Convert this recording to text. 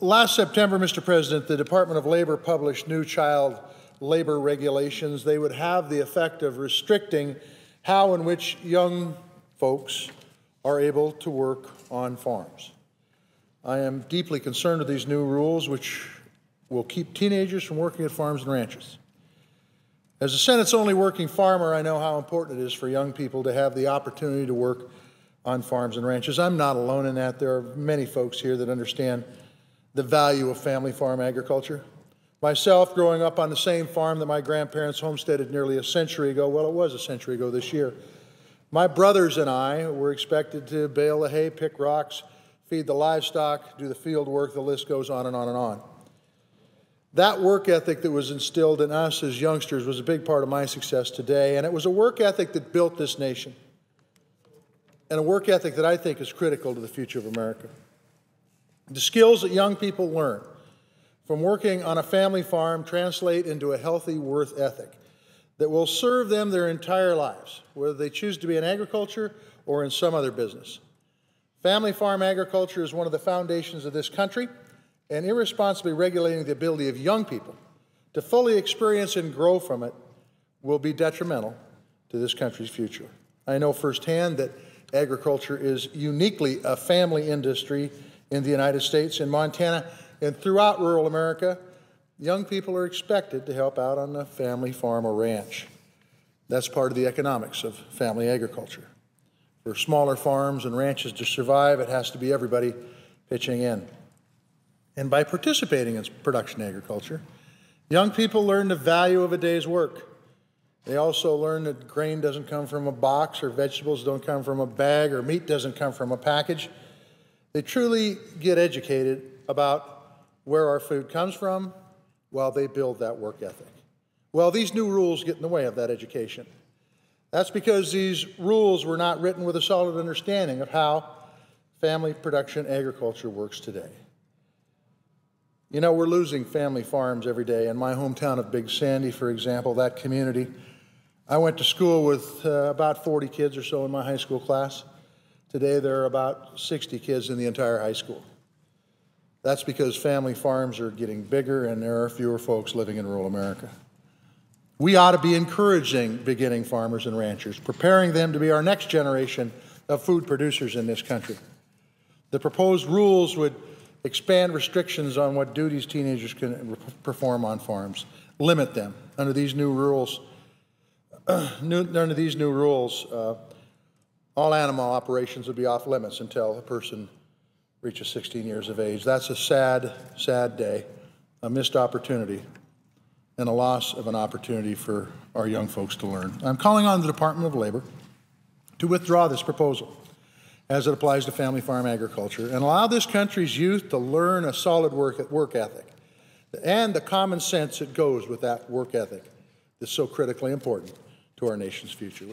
Last September, Mr. President, the Department of Labor published new child labor regulations. They would have the effect of restricting how and which young folks are able to work on farms. I am deeply concerned with these new rules, which will keep teenagers from working at farms and ranches. As the Senate's only working farmer, I know how important it is for young people to have the opportunity to work on farms and ranches. I'm not alone in that. There are many folks here that understand the value of family farm agriculture. Myself, growing up on the same farm that my grandparents homesteaded nearly a century ago, well, it was a century ago this year, my brothers and I were expected to bale the hay, pick rocks, feed the livestock, do the field work, the list goes on and on and on. That work ethic that was instilled in us as youngsters was a big part of my success today, and it was a work ethic that built this nation, and a work ethic that I think is critical to the future of America. The skills that young people learn from working on a family farm translate into a healthy work ethic that will serve them their entire lives, whether they choose to be in agriculture or in some other business. Family farm agriculture is one of the foundations of this country, and irresponsibly regulating the ability of young people to fully experience and grow from it will be detrimental to this country's future. I know firsthand that agriculture is uniquely a family industry in the United States, in Montana, and throughout rural America. Young people are expected to help out on a family farm or ranch. That's part of the economics of family agriculture. For smaller farms and ranches to survive, it has to be everybody pitching in. And by participating in production agriculture, young people learn the value of a day's work. They also learn that grain doesn't come from a box, or vegetables don't come from a bag, or meat doesn't come from a package. They truly get educated about where our food comes from while they build that work ethic. Well, these new rules get in the way of that education. That's because these rules were not written with a solid understanding of how family production agriculture works today. You know, we're losing family farms every day. In my hometown of Big Sandy, for example, that community, I went to school with about 40 kids or so in my high school class. Today, there are about 60 kids in the entire high school. That's because family farms are getting bigger and there are fewer folks living in rural America. We ought to be encouraging beginning farmers and ranchers, preparing them to be our next generation of food producers in this country. The proposed rules would expand restrictions on what duties teenagers can perform on farms, limit them. Under these new rules, all animal operations would be off limits until a person reaches 16 years of age. That's a sad, sad day, a missed opportunity, and a loss of an opportunity for our young folks to learn. I'm calling on the Department of Labor to withdraw this proposal as it applies to family farm agriculture and allow this country's youth to learn a solid work ethic and the common sense that goes with that work ethic that's so critically important to our nation's future.